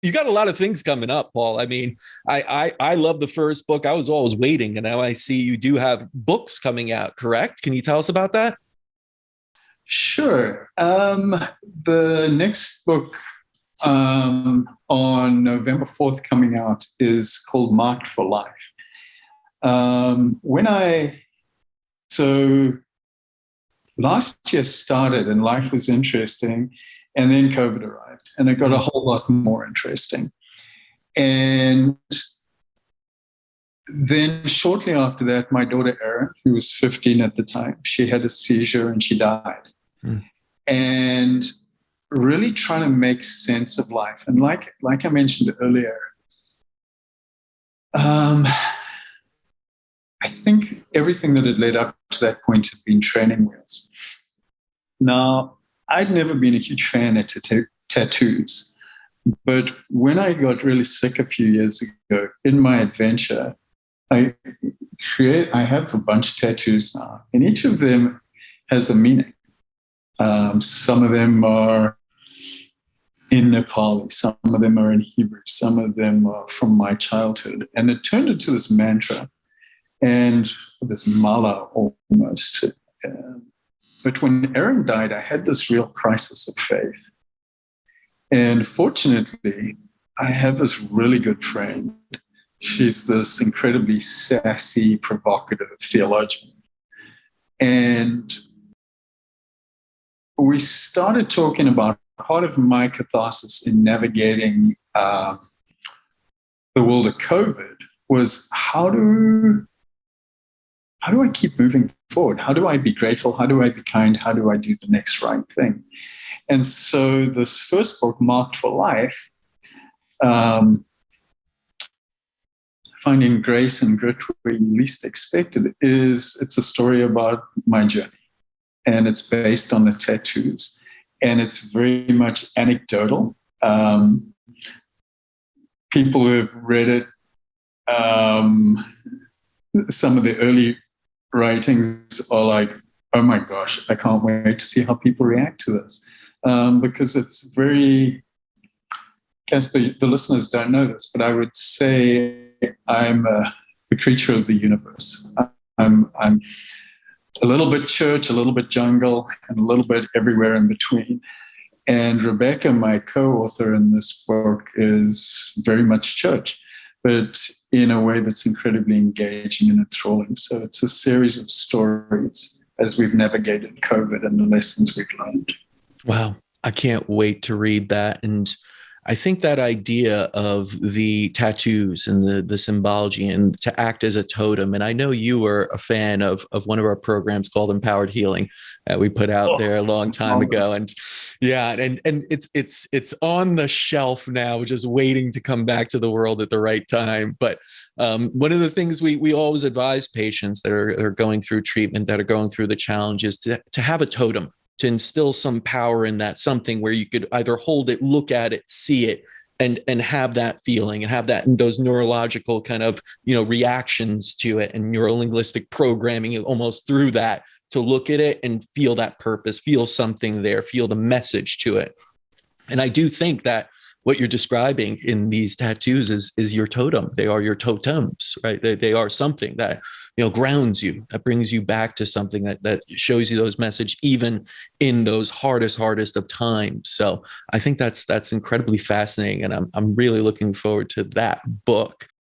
you got a lot of things coming up, Paul. I mean, I love the first book. I was always waiting, and now I see you do have books coming out, correct? Can you tell us about that? Sure. The next book on November 4th coming out is called Marked for Life. When I so last year started and life was interesting, and then COVID arrived and it got a whole lot more interesting. And then shortly after that, my daughter Erin, who was 15 at the time, she had a seizure and she died. And really trying to make sense of life. And like I mentioned earlier, I think everything that had led up to that point had been training wheels. Now, I'd never been a huge fan of tattoos, but when I got really sick a few years ago in my adventure, I have a bunch of tattoos now, and each of them has a meaning. Some of them are in Nepali, some of them are in Hebrew, some of them are from my childhood. And it turned into this mantra and this mala almost. But when Erin died, I had this real crisis of faith. And fortunately, I have this really good friend. She's this incredibly sassy, provocative theologian. And we started talking about part of my catharsis in navigating the world of COVID was how do I keep moving forward? How do I be grateful? How do I be kind? How do I do the next right thing? And so this first book, Marked for Life, finding grace and grit where you least expect it, it's a story about my journey. And it's based on the tattoos. And it's very much anecdotal. People who have read it, some of the early writings are like, oh my gosh, I can't wait to see how people react to this. Because it's very, Casper, the listeners don't know this, but I would say I'm a creature of the universe. I'm a little bit church, a little bit jungle, and a little bit everywhere in between. And Rebecca, my co-author in this book, is very much church, but in a way that's incredibly engaging and enthralling. So it's a series of stories as we've navigated COVID and the lessons we've learned. Wow. I can't wait to read that. And I think that idea of the tattoos and the symbology and to act as a totem. And I know you were a fan of one of our programs called Empowered Healing that we put out there a long time ago. And yeah, and it's on the shelf now, just waiting to come back to the world at the right time. But one of the things we always advise patients that are going through treatment, that are going through the challenges, to have a totem, to instill some power in that, something where you could either hold it, look at it, see it, and have that feeling and have that and those neurological kind of, reactions to it and neurolinguistic programming almost through that, to look at it and feel that purpose, feel something there, feel the message to it. And I do think that what you're describing in these tattoos is your totem. They are your totems, right? They are something that, grounds you, that brings you back to something that shows you those message, even in those hardest of times. So I think that's incredibly fascinating. And I'm really looking forward to that book.